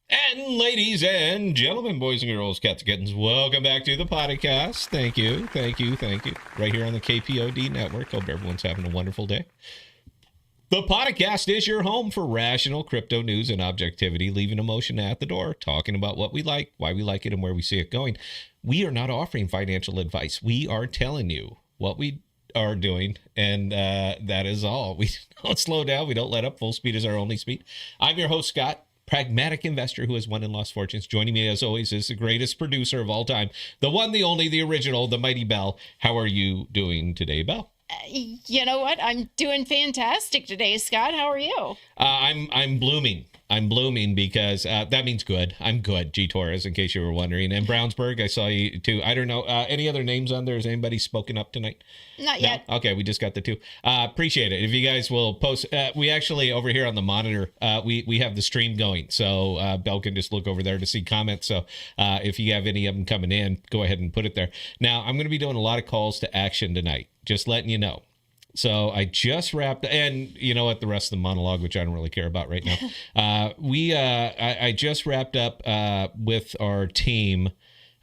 And ladies and gentlemen, boys and girls, cats and kittens, welcome back to the podcast. Thank you. Right here on the KPOD network. Hope everyone's having a wonderful day. The Podcast is your home for rational crypto news and objectivity, leaving emotion at the door, talking about what we like, why we like it, and where we see it going. We are not offering financial advice. We are telling you what we are doing, and that is all. We don't slow down. We don't let up. Full speed is our only speed. I'm your host, Scott, pragmatic investor who has won and lost fortunes. Joining me, as always, is the greatest producer of all time, the one, the only, the original, the mighty Bell. How are you doing today, Bell? You know what? I'm doing fantastic today, Scott. How are you? I'm blooming. I'm blooming because that means good. I'm good, G Torres, in case you were wondering. And Brownsburg, I saw you too. I don't know. Any other names on there? Has anybody spoken up tonight? Not yet. Okay, we just got the two. Appreciate it. If you guys will post, we actually over here on the monitor, we have the stream going. So Bell can just look over there to see comments. So if you have any of them coming in, go ahead and put it there. Now, I'm going to be doing a lot of calls to action tonight. Just letting you know. So I just wrapped, and you know what, the rest of the monologue, which I don't really care about right now. I just wrapped up with our team,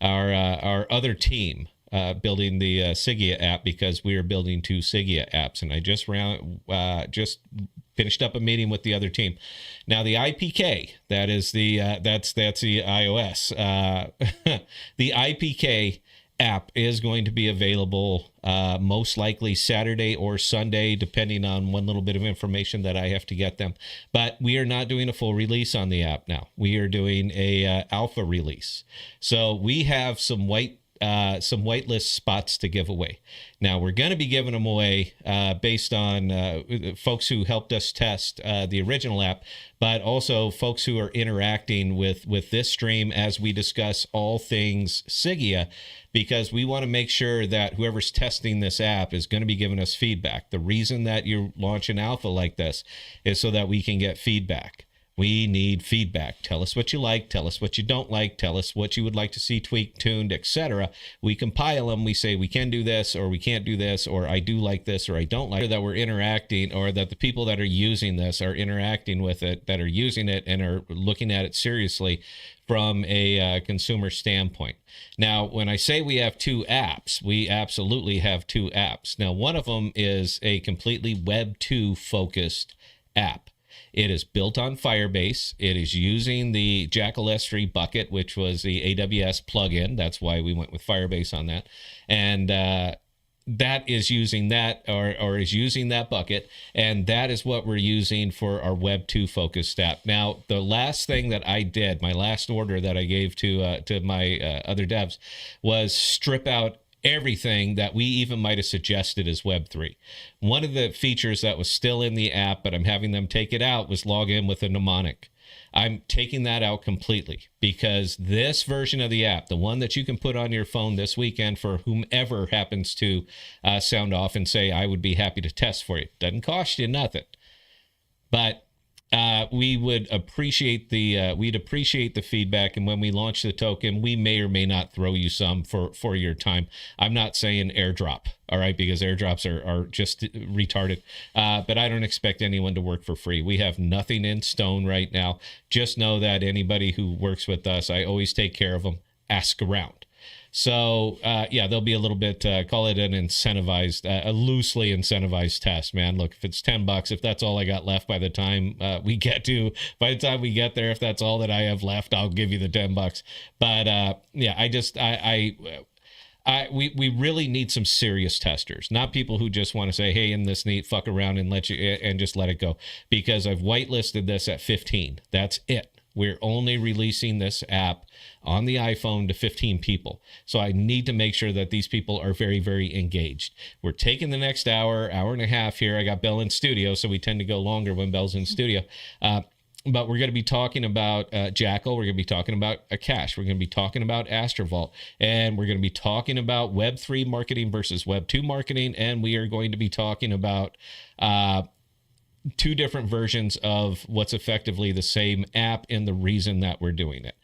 our other team, building the Sigea app, because we are building two Sigea apps, and I just finished up a meeting with the other team. Now the IPK, that is the that's the iOS, the IPK app is going to be available most likely Saturday or Sunday, depending on one little bit of information that I have to get them. But we are not doing a full release on the app now. We are doing a alpha release. So we have some whitelist spots to give away. Now we're going to be giving them away based on folks who helped us test the original app, but also folks who are interacting with this stream as we discuss all things Sigea, because we want to make sure that whoever's testing this app is going to be giving us feedback. The reason that you launch an alpha like this is so that we can get feedback. We need feedback. Tell us what you like. Tell us what you don't like. Tell us what you would like to see tweaked, tuned, etc. We compile them. We say we can do this, or we can't do this, or I do like this, or I don't like it. That we're interacting, or that the people that are using this are interacting with it, that are using it and are looking at it seriously from a consumer standpoint. Now, when I say we have two apps, we absolutely have two apps. Now, one of them is a completely Web 2 focused app. It is built on Firebase. It is using the JKL S3 bucket, which was the AWS plugin. That's why we went with Firebase on that. And that is using that, or is using that bucket. And that is what we're using for our Web 2 focused app. Now, the last thing that I did, my last order that I gave to my other devs, was strip out everything that we even might have suggested as Web 3. One of the features that was still in the app, but I'm having them take it out, was log in with a mnemonic. I'm taking that out completely, because this version of the app, the one that you can put on your phone this weekend for whomever happens to sound off and say, I would be happy to test for you. Doesn't cost you nothing. But we would appreciate we'd appreciate the feedback, and when we launch the token, we may or may not throw you some for your time. I'm not saying airdrop, all right, because airdrops are just retarded, but I don't expect anyone to work for free. We have nothing in stone right now. Just know that anybody who works with us, I always take care of them. Ask around. So, yeah, there'll be a little bit, call it an incentivized, a loosely incentivized test, man. Look, if it's $10, if that's all I got left by the time we get there, if that's all that I have left, I'll give you the $10. But, yeah, we really need some serious testers, not people who just want to say, hey, in this neat, fuck around and just let it go, because I've whitelisted this at 15. That's it. We're only releasing this app on the iPhone to 15 people. So I need to make sure that these people are very, very engaged. We're taking the next hour and a half here. I got Bell in studio, so we tend to go longer when Bell's in studio. But we're going to be talking about JKL. We're going to be talking about Akash. We're going to be talking about Astrovault. And we're going to be talking about Web 3 marketing versus Web 2 marketing. And we are going to be talking about two different versions of what's effectively the same app and the reason that we're doing it.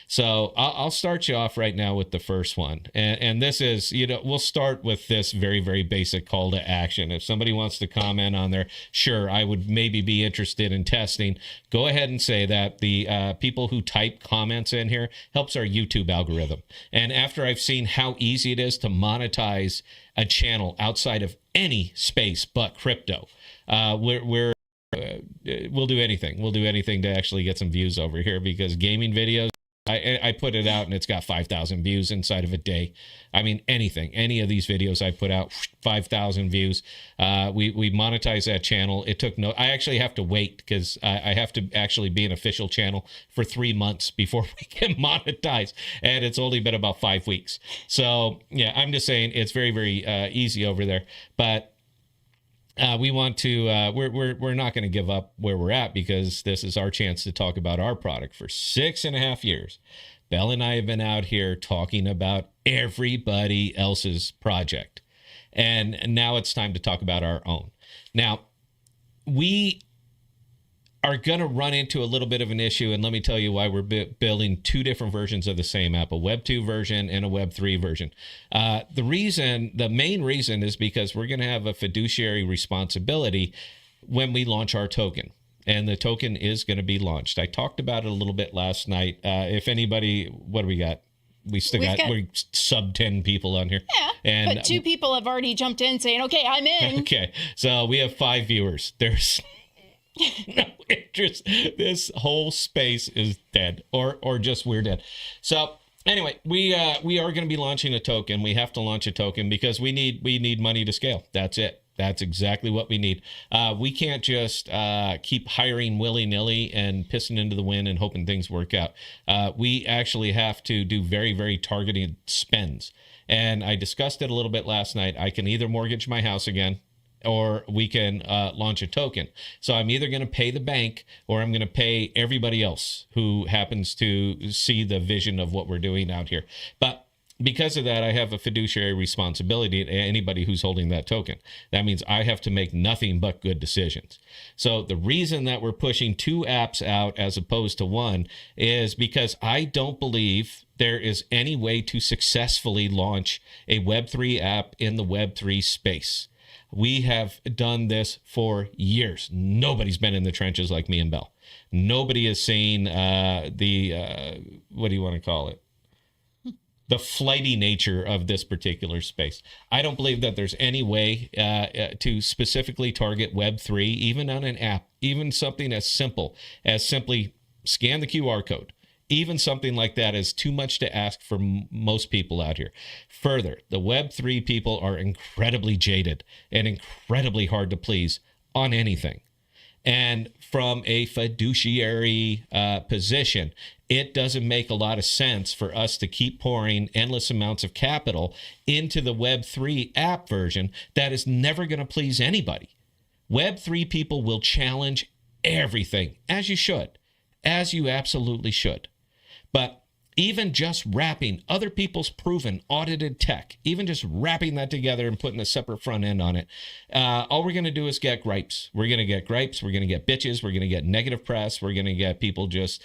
So I'll start you off right now with the first one. And this is, we'll start with this very, very basic call to action. If somebody wants to comment on there, sure, I would maybe be interested in testing. Go ahead and say that. The people who type comments in here helps our YouTube algorithm. And after I've seen how easy it is to monetize a channel outside of any space but crypto, we're we'll do anything. We'll do anything to actually get some views over here, because gaming videos, I put it out and it's got 5,000 views inside of a day. I mean, any of these videos I put out, 5,000 views. We monetize that channel. It took I actually have to wait, because I have to actually be an official channel for 3 months before we can monetize. And it's only been about 5 weeks. So yeah, I'm just saying it's very, very easy over there. But we want to, we're not going to give up where we're at, because this is our chance to talk about our product. For 6.5 years, Belle and I have been out here talking about everybody else's project. And now it's time to talk about our own. Now, we are going to run into a little bit of an issue, and let me tell you why we're building 2 different versions of the same app, a Web 2 version and a Web 3 version. The main reason is because we're going to have a fiduciary responsibility when we launch our token, and the token is going to be launched. I talked about it a little bit last night. If anybody, what do we got? We're sub 10 people on here. Yeah, and but 2 people have already jumped in saying, okay, I'm in. Okay, so we have 5 viewers. There's no interest. This whole space is dead, or just we're dead. So anyway, we are going to be launching a token. We have to launch a token because we need money to scale. That's it. That's exactly what we need. We can't just keep hiring willy-nilly and pissing into the wind and hoping things work out. We actually have to do very, very targeted spends. And I discussed it a little bit last night. I can either mortgage my house again, or we can launch a token. So I'm either going to pay the bank, or I'm going to pay everybody else who happens to see the vision of what we're doing out here. But because of that, I have a fiduciary responsibility to anybody who's holding that token. That means I have to make nothing but good decisions. So the reason that we're pushing 2 apps out as opposed to 1 is because I don't believe there is any way to successfully launch a Web3 app in the Web3 space. We have done this for years. Nobody's been in the trenches like me and Belle. Nobody has seen what do you want to call it? The flighty nature of this particular space. I don't believe that there's any way to specifically target Web3, even on an app, even something as simple as simply scan the QR code. Even something like that is too much to ask for most people out here. Further, the Web3 people are incredibly jaded and incredibly hard to please on anything. And from a fiduciary position, it doesn't make a lot of sense for us to keep pouring endless amounts of capital into the Web3 app version that is never going to please anybody. Web3 people will challenge everything, as you should, as you absolutely should. But even just wrapping other people's proven audited tech, even just wrapping that together and putting a separate front end on it, all we're going to do is get gripes. We're going to get gripes. We're going to get bitches. We're going to get negative press. We're going to get people just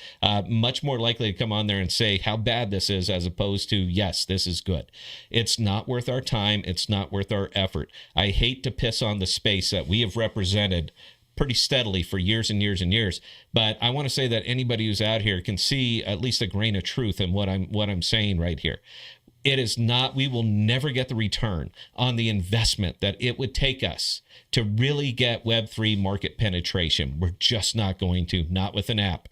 much more likely to come on there and say how bad this is, as opposed to, yes, this is good. It's not worth our time. It's not worth our effort. I hate to piss on the space that we have represented pretty steadily for years and years and years. But I want to say that anybody who's out here can see at least a grain of truth in what I'm saying right here. It is not, we will never get the return on the investment that it would take us to really get Web3 market penetration. We're just not going to, not with an app.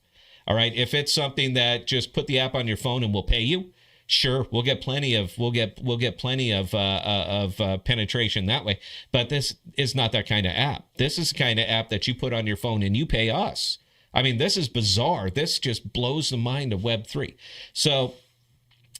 All right. If it's something that just put the app on your phone and we'll pay you, sure, we'll get plenty of penetration that way. But this is not that kind of app. This is the kind of app that you put on your phone and you pay us. I mean, this is bizarre. This just blows the mind of Web3. So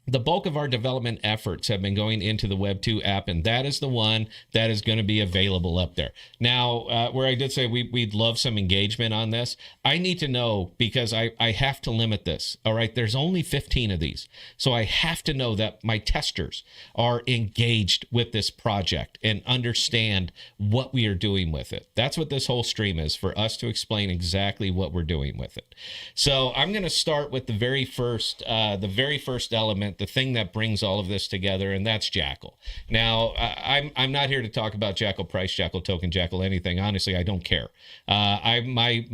the bulk of our development efforts have been going into the Web 2 app, and that is the one that is going to be available up there. Now, where I did say we'd love some engagement on this, I need to know, because I have to limit this. All right, there's only 15 of these. So I have to know that my testers are engaged with this project and understand what we are doing with it. That's what this whole stream is, for us to explain exactly what we're doing with it. So I'm going to start with the very first element, the thing that brings all of this together, and that's Jackal. Now, I'm not here to talk about Jackal price, Jackal token, Jackal anything. Honestly, I don't care. My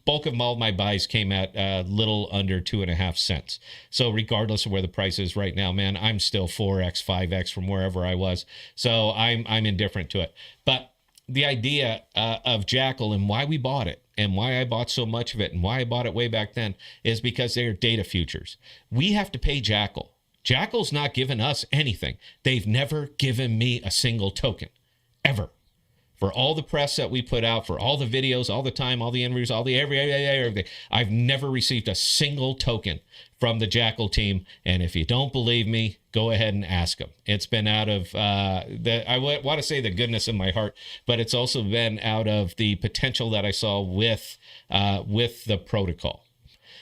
bulk of all my buys came at a little under 2.5 cents. So regardless of where the price is right now, man, I'm still 4x, 5x from wherever I was. So I'm indifferent to it. But the idea of Jackal and why we bought it and why I bought so much of it and why I bought it way back then is because they are data futures. We have to pay Jackal. Jackal's not giving us anything. They've never given me a single token, ever. For all the press that we put out, for all the videos, all the time, all the interviews, all the everything, I've never received a single token from the Jackal team. And if you don't believe me, go ahead and ask them. It's been out of I want to say the goodness in my heart, but it's also been out of the potential that I saw with the protocol.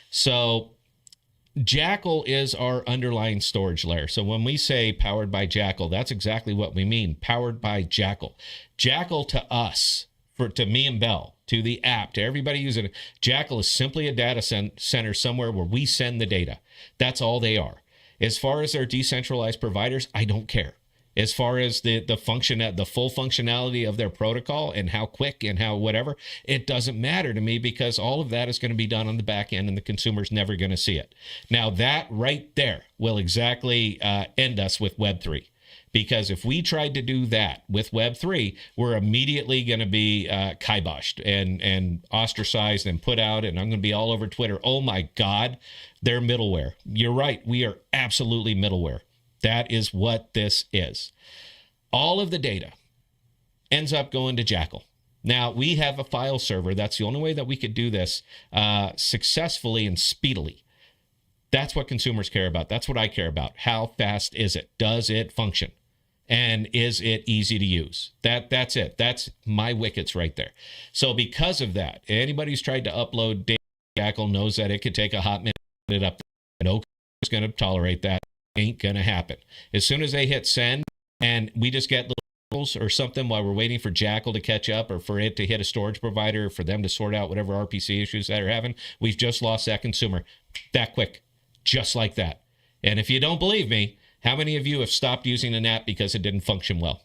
So Jackal is our underlying storage layer. So when we say powered by Jackal, that's exactly what we mean. Powered by Jackal. Jackal to us, to me and Bell, to the app, to everybody using it, Jackal is simply a data center somewhere where we send the data. That's all they are. As far as their decentralized providers, I don't care. As far as the full functionality of their protocol and how quick and how whatever, it doesn't matter to me because all of that is going to be done on the back end and the consumer's never going to see it. Now that right there will exactly end us with Web3. Because if we tried to do that with Web3, we're immediately going to be kiboshed and ostracized and put out, and I'm going to be all over Twitter. Oh my God, they're middleware. You're right. We are absolutely middleware. That is what this is. All of the data ends up going to Jackal. Now, we have a file server. That's the only way that we could do this successfully and speedily. That's what consumers care about. That's what I care about. How fast is it? Does it function? And is it easy to use? That's it. That's my wickets right there. So because of that, anybody who's tried to upload data, Jackal knows that it could take a hot minute up. And OK is going to tolerate that. Ain't going to happen. As soon as they hit send and we just get little or something while we're waiting for Jackal to catch up or for it to hit a storage provider, for them to sort out whatever RPC issues that are having, we've just lost that consumer that quick, just like that. And if you don't believe me, how many of you have stopped using an app because it didn't function well?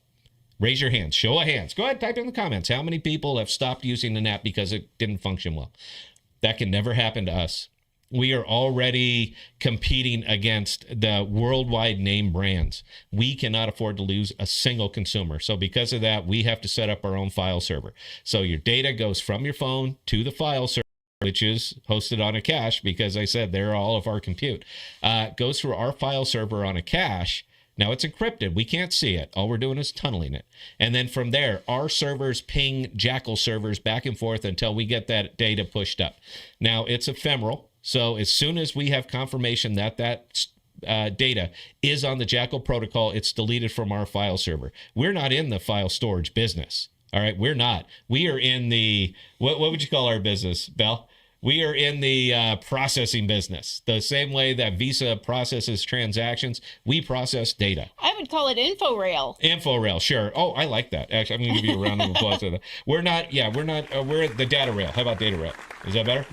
Raise your hands. Show of hands. Go ahead, type in the comments. How many people have stopped using an app because it didn't function well? That can never happen to us. We are already competing against the worldwide name brands. We cannot afford to lose a single consumer. So because of that, we have to set up our own file server. So your data goes from your phone to the file server, which is hosted on a cache, because I said they're all of our compute. Goes through our file server on a cache. Now it's encrypted. We can't see it. All we're doing is tunneling it. And then from there, our servers ping Jackal servers back and forth until we get that data pushed up. Now it's ephemeral. So as soon as we have confirmation that data is on the Jackal protocol, it's deleted from our file server. We're not in the file storage business. All right, we're not. We are in the, what would you call our business, Bell? We are in the processing business. The same way that Visa processes transactions, we process data. I would call it InfoRail. InfoRail, sure. Oh, I like that. Actually, I'm going to give you a round of applause for that. We're the data rail. How about data rail? Is that better?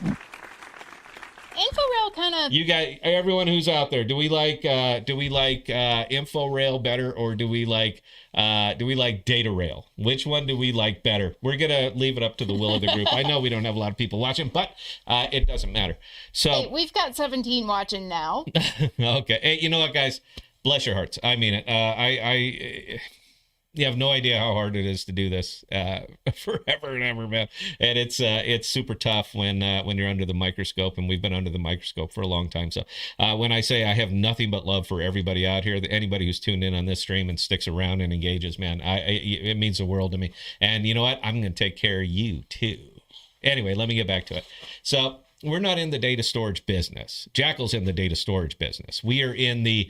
InfoRail kind of. You guys, everyone who's out there, do we like InfoRail better, or do we like data rail? Which one do we like better? We're gonna leave it up to the will of the group. I know we don't have a lot of people watching, but it doesn't matter. So hey, we've got 17 watching now. Okay. Hey, you know what, guys? Bless your hearts. I mean it. You have no idea how hard it is to do this forever and ever, man. And it's super tough when you're under the microscope, and we've been under the microscope for a long time. So when I say I have nothing but love for everybody out here, anybody who's tuned in on this stream and sticks around and engages, man, it means the world to me. And you know what? I'm going to take care of you too. Anyway, let me get back to it. So we're not in the data storage business. Jackal's in the data storage business. We are in the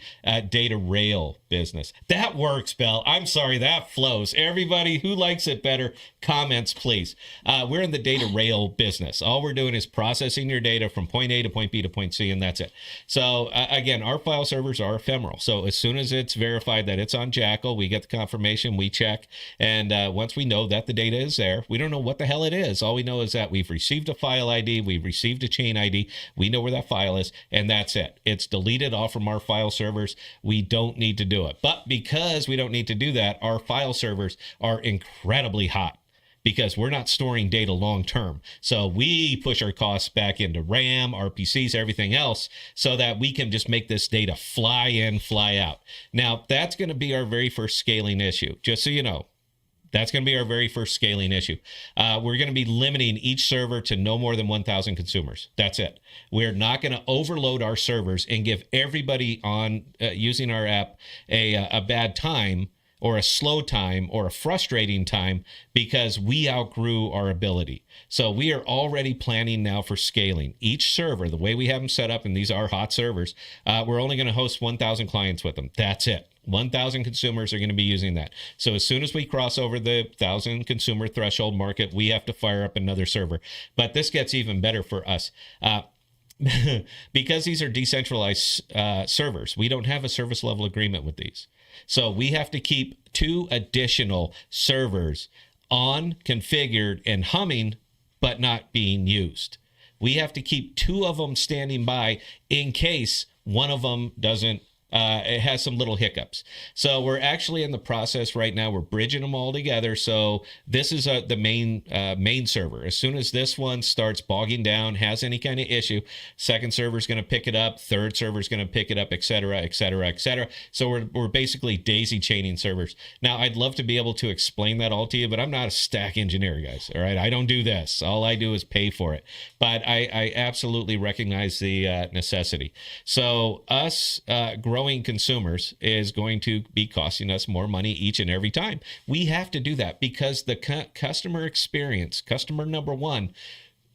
data rail business. That works, Bell. I'm sorry, that flows. Everybody who likes it better, comments, please. We're in the data rail business. All we're doing is processing your data from point A to point B to point C, and that's it. So again, our file servers are ephemeral. So as soon as it's verified that it's on Jackal, we get the confirmation, we check, and once we know that the data is there, we don't know what the hell it is. All we know is that we've received a file ID, we've received a chain ID, we know where that file is, and that's it. It's deleted off from our file servers. We don't need to do it. But because we don't need to do that, our file servers are incredibly hot because we're not storing data long term. So we push our costs back into RAM, RPCs, everything else, so that we can just make this data fly in, fly out. Now, that's going to be our very first scaling issue, just so you know. That's going to be our very first scaling issue. We're going to be limiting each server to no more than 1,000 consumers. That's it. We're not going to overload our servers and give everybody on using our app a bad time or a slow time or a frustrating time because we outgrew our ability. So we are already planning now for scaling. Each server, the way we have them set up, and these are hot servers, we're only going to host 1,000 clients with them. That's it. 1,000 consumers are going to be using that. So as soon as we cross over the 1,000 consumer threshold market, we have to fire up another server. But this gets even better for us. Because these are decentralized servers, we don't have a service level agreement with these. So we have to keep 2 additional servers on, configured, and humming, but not being used. We have to keep 2 of them standing by in case one of them doesn't, it has some little hiccups. So we're actually in the process right now. We're bridging them all together. So this is the main server. As soon as this one starts bogging down, has any kind of issue, second server is going to pick it up, third server is going to pick it up, et cetera, et cetera, et cetera. So we're basically daisy chaining servers. Now, I'd love to be able to explain that all to you, but I'm not a stack engineer, guys. All right, I don't do this. All I do is pay for it. But I absolutely recognize the necessity. So us growing consumers is going to be costing us more money each and every time. We have to do that because the customer experience, customer number 1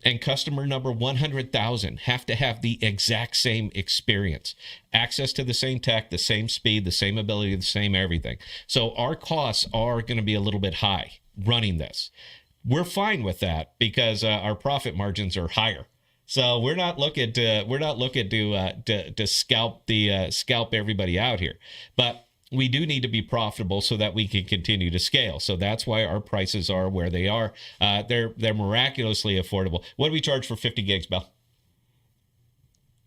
and customer number 100,000 have to have the exact same experience, access to the same tech, the same speed, the same ability, the same everything. So our costs are going to be a little bit high running this. We're fine with that because our profit margins are higher. So we're not looking to scalp everybody out here, but we do need to be profitable so that we can continue to scale. So that's why our prices are where they are. They're miraculously affordable. What do we charge for 50 gigs, Bell?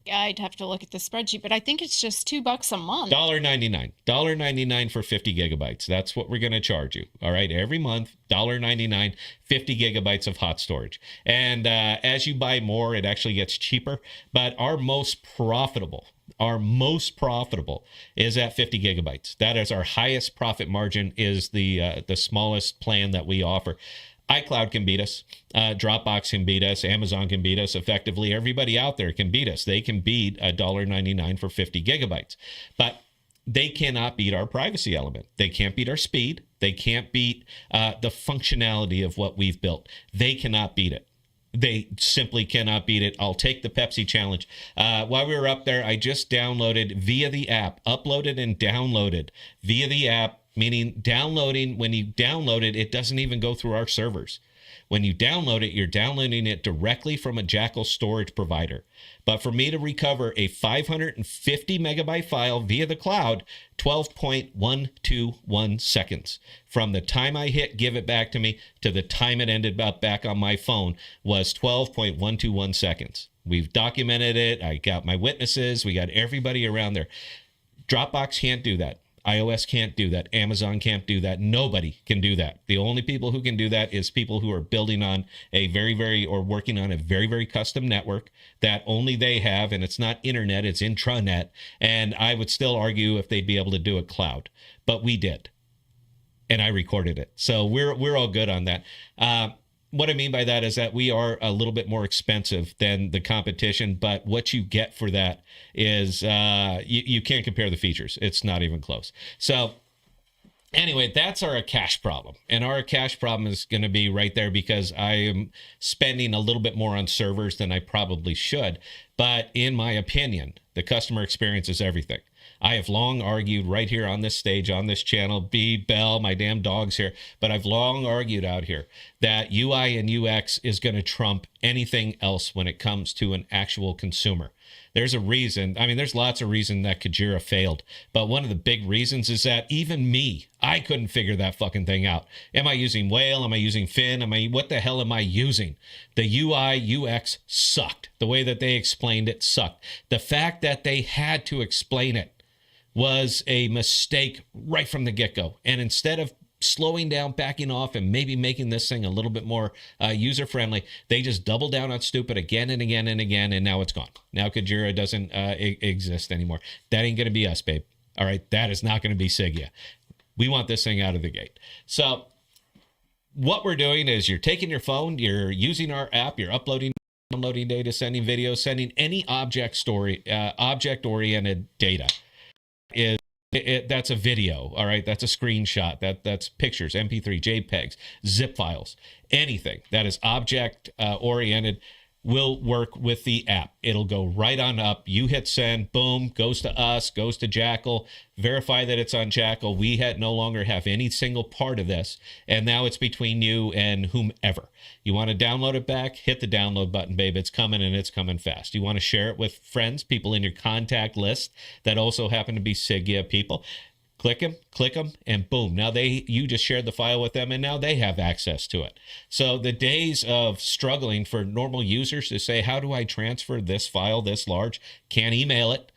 I'd have to look at the spreadsheet, but I think it's just $2 a month. $1.99. $1.99 for 50 gigabytes. That's what we're going to charge you. All right. Every month, $1.99, 50 gigabytes of hot storage. And as you buy more, it actually gets cheaper. But our most profitable is at 50 gigabytes. That is our highest profit margin, is the smallest plan that we offer. iCloud can beat us. Dropbox can beat us. Amazon can beat us. Effectively, everybody out there can beat us. They can beat $1.99 for 50 gigabytes. But they cannot beat our privacy element. They can't beat our speed. They can't beat the functionality of what we've built. They cannot beat it. They simply cannot beat it. I'll take the Pepsi challenge. While we were up there, I just downloaded via the app, uploaded and downloaded via the app, meaning downloading. When you download it, it doesn't even go through our servers. When you download it, you're downloading it directly from a Jackal storage provider. But for me to recover a 550 megabyte file via the cloud, 12.121 seconds. From the time I hit give it back to me to the time it ended up back on my phone was 12.121 seconds. We've documented it. I got my witnesses. We got everybody around there. Dropbox can't do that. iOS can't do that. Amazon can't do that. Nobody can do that. The only people who can do that is people who are building on a working on a very, very custom network that only they have. And it's not internet, it's intranet. And I would still argue if they'd be able to do it cloud, but we did. And I recorded it. So we're all good on that. What I mean by that is that we are a little bit more expensive than the competition, but what you get for that is you can't compare the features. It's not even close. So anyway, that's our cash problem. And our cash problem is going to be right there because I am spending a little bit more on servers than I probably should. But in my opinion, the customer experience is everything. I have long argued right here on this stage, on this channel, Bell, my damn dog's here, but I've long argued out here that UI and UX is going to trump anything else when it comes to an actual consumer. There's a reason. I mean, there's lots of reasons that Kajira failed, but one of the big reasons is that even me, I couldn't figure that fucking thing out. Am I using Whale? Am I using Fin? What the hell am I using? The UI, UX sucked. The way that they explained it sucked. The fact that they had to explain it was a mistake right from the get-go. And instead of slowing down, backing off, and maybe making this thing a little bit more user-friendly, they just doubled down on stupid again and again and again, and now it's gone. Now Kajira doesn't exist anymore. That ain't going to be us, babe. All right? That is not going to be Sigea. We want this thing out of the gate. So what we're doing is you're taking your phone, you're using our app, you're uploading, downloading data, sending videos, sending any object-oriented data. That's a video, all right? That's a screenshot. That's pictures, MP3, JPEGs, zip files, anything that is object-oriented will work with the app. It'll go right on up. You hit send, boom, goes to us, goes to Jackal, verify that it's on Jackal. We no longer have any single part of this, and now it's between you and whomever. You want to download it back, hit the download button, babe. It's coming, and it's coming fast. You want to share it with friends, people in your contact list that also happen to be Sigea people. Click them, and boom. Now you just shared the file with them, and now they have access to it. So the days of struggling for normal users to say, how do I transfer this file this large? Can't email it.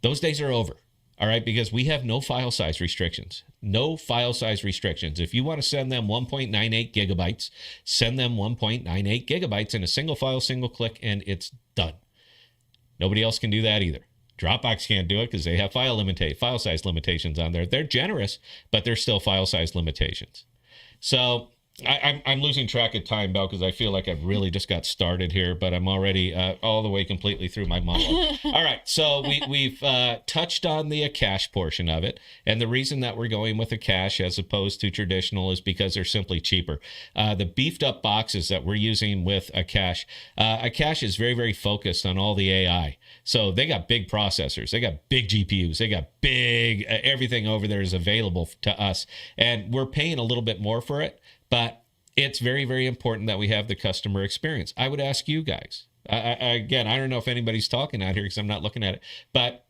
Those days are over, all right, because we have no file size restrictions. No file size restrictions. If you want to send them 1.98 gigabytes, send them 1.98 gigabytes in a single file, single click, and it's done. Nobody else can do that either. Dropbox can't do it because they have file size limitations on there. They're generous, but they're still file size limitations. So I'm losing track of time, Belle, because I feel like I've really just got started here, but I'm already all the way completely through my monologue. All right, so we've touched on the cache portion of it, and the reason that we're going with a cache as opposed to traditional is because they're simply cheaper. The beefed up boxes that we're using with a cache is very, very focused on all the AI. So they got big processors, they got big GPUs, they got big, everything over there is available to us, and we're paying a little bit more for it. But it's very, very important that we have the customer experience. I would ask you guys, again, I don't know if anybody's talking out here because I'm not looking at it, but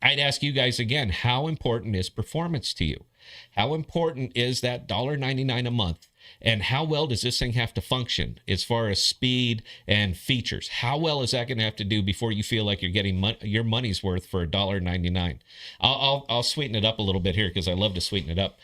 I'd ask you guys again, how important is performance to you? How important is that $1.99 a month? And how well does this thing have to function as far as speed and features? How well is that going to have to do before you feel like you're getting your money's worth for $1.99? I'll sweeten it up a little bit here because I love to sweeten it up.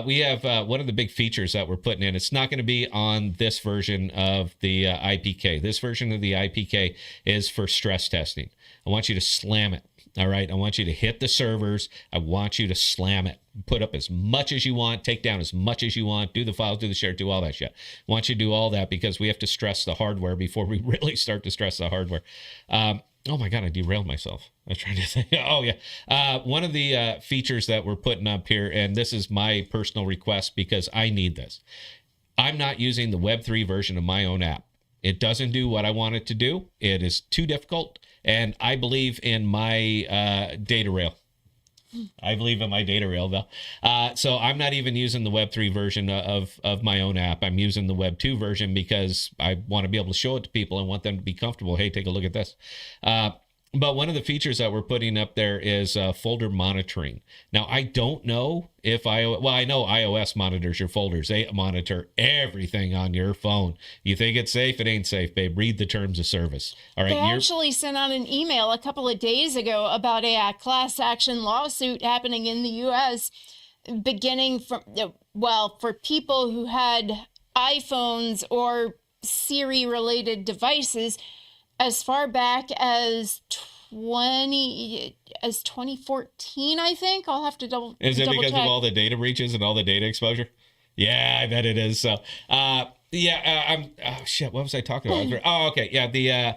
We have one of the big features that we're putting in. It's not going to be on this version of the IPK. This version of the IPK is for stress testing. I want you to slam it. All right. I want you to hit the servers. I want you to slam it. Put up as much as you want. Take down as much as you want. Do the files, do the share, do all that shit. I want you to do all that because we have to stress the hardware before we really start to stress the hardware. Oh my God, I derailed myself. I was trying to think. Oh yeah. One of the features that we're putting up here, and this is my personal request because I need this. I'm not using the Web3 version of my own app. It doesn't do what I want it to do. It is too difficult. And I believe in my data rail. I believe in my data rail, Bill. So I'm not even using the Web3 version of my own app. I'm using the Web2 version because I want to be able to show it to people and want them to be comfortable. Hey, take a look at this. But one of the features that we're putting up there is folder monitoring. Now, I don't know if I know iOS monitors your folders. They monitor everything on your phone. You think it's safe? It ain't safe, babe. Read the terms of service. All right. They actually sent out an email a couple of days ago about a class action lawsuit happening in the U.S. beginning from, for people who had iPhones or Siri-related devices as far back as 2014, I think. I'll have to double check. Is it because of all the data breaches and all the data exposure? Yeah, I bet it is. So, oh shit, what was I talking about? Oh, okay. Yeah, the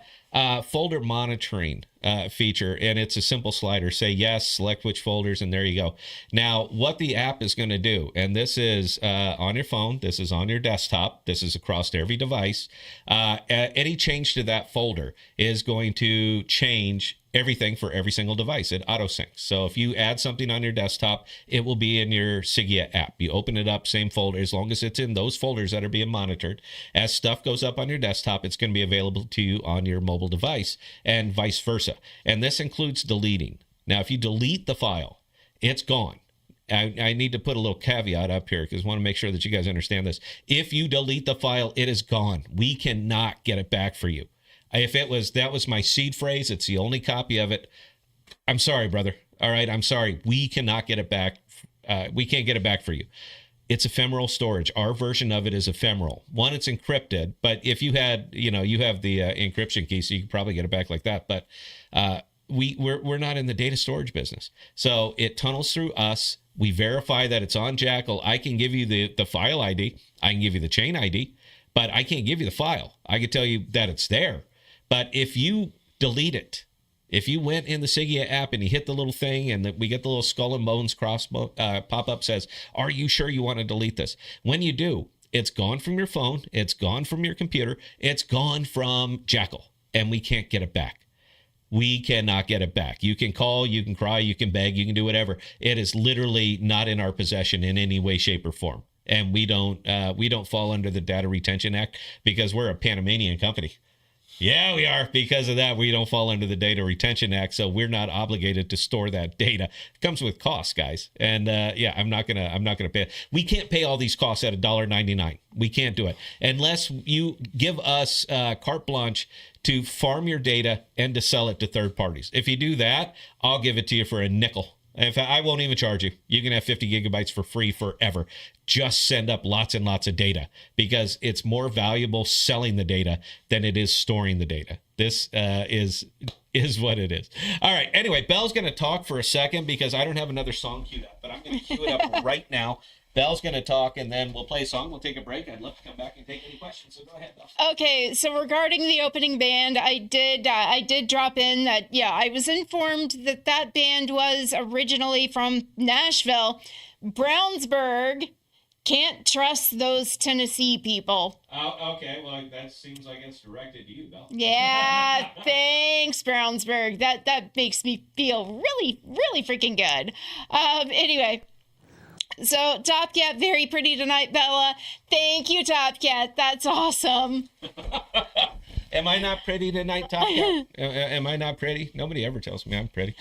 folder monitoring feature, and it's a simple slider. Say yes, select which folders, and there you go. Now, what the app is going to do, and this is on your phone, this is on your desktop, this is across every device. Any change to that folder is going to change everything for every single device. It auto syncs. So if you add something on your desktop, it will be in your Sigea app. You open it up, same folder, as long as it's in those folders that are being monitored. As stuff goes up on your desktop, it's going to be available to you on your mobile device and vice versa. And this includes deleting. Now, if you delete the file, it's gone. I need to put a little caveat up here because I want to make sure that you guys understand this. If you delete the file, it is gone. We cannot get it back for you. If that was my seed phrase, it's the only copy of it. I'm sorry, brother. All right, I'm sorry. We cannot get it back. We can't get it back for you. It's ephemeral storage. Our version of it is ephemeral. One, it's encrypted, but if you had, you have the encryption key, so you can probably get it back like that. But we're not in the data storage business. So it tunnels through us. We verify that it's on Jackal. I can give you the file ID. I can give you the chain ID, but I can't give you the file. I can tell you that it's there. But if you delete it, if you went in the Sigea app and you hit the little thing and we get the little skull and bones cross pop-up says, are you sure you want to delete this? When you do, it's gone from your phone. It's gone from your computer. It's gone from Jackal, and we can't get it back. We cannot get it back. You can call, you can cry, you can beg, you can do whatever. It is literally not in our possession in any way, shape, or form. And we don't fall under the Data Retention Act because we're a Panamanian company. Yeah, we are. Because of that, we don't fall under the Data Retention Act, so we're not obligated to store that data. It comes with costs, guys. And yeah, I'm not gonna pay it. We can't pay all these costs at $1.99. We can't do it unless you give us carte blanche to farm your data and to sell it to third parties. If you do that, I'll give it to you for a nickel. In fact, I won't even charge you. You can have 50 gigabytes for free forever. Just send up lots and lots of data because it's more valuable selling the data than it is storing the data. This is what it is. All right. Anyway, Belle's going to talk for a second because I don't have another song queued up, but I'm going to queue it up right now. Belle's going to talk, and then we'll play a song. We'll take a break. I'd love to come back and take any questions, so go ahead, Belle. Okay, so regarding the opening band, I did drop in that, yeah, I was informed that band was originally from Nashville. Brownsburg, can't trust those Tennessee people. Oh, okay. Well, that seems like it's directed to you, Belle. Yeah, thanks, Brownsburg. That makes me feel really, really freaking good. Anyway. So, Top Cat, very pretty tonight, Bella. Thank you, Top Cat. That's awesome. Am I not pretty tonight, Top Cat? Am I not pretty? Nobody ever tells me I'm pretty.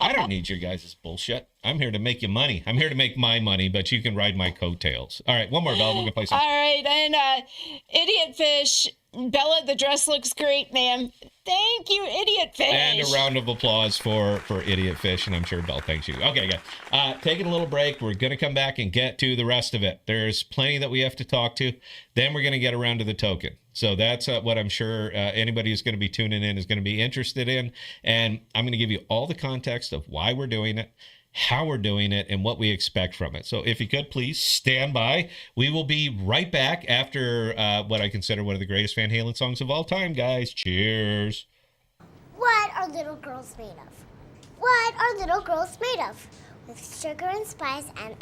I don't need your guys' bullshit. I'm here to make you money. I'm here to make my money, but you can ride my coattails. All right, one more, Bella. We're going to play something. All right, and Idiot Fish. Bella, the dress looks great, ma'am. Thank you, Idiot Fish. And a round of applause for Idiot Fish, and I'm sure Belle thanks you. Okay, guys. Taking a little break. We're going to come back and get to the rest of it. There's plenty that we have to talk to. Then we're going to get around to the token. So that's what I'm sure anybody who's going to be tuning in is going to be interested in. And I'm going to give you all the context of why we're doing it, how we're doing it, and what we expect from it. So if you could, please stand by. We will be right back after what I consider one of the greatest Van Halen songs of all time, guys. Cheers. What are little girls made of? What are little girls made of? With sugar and spice and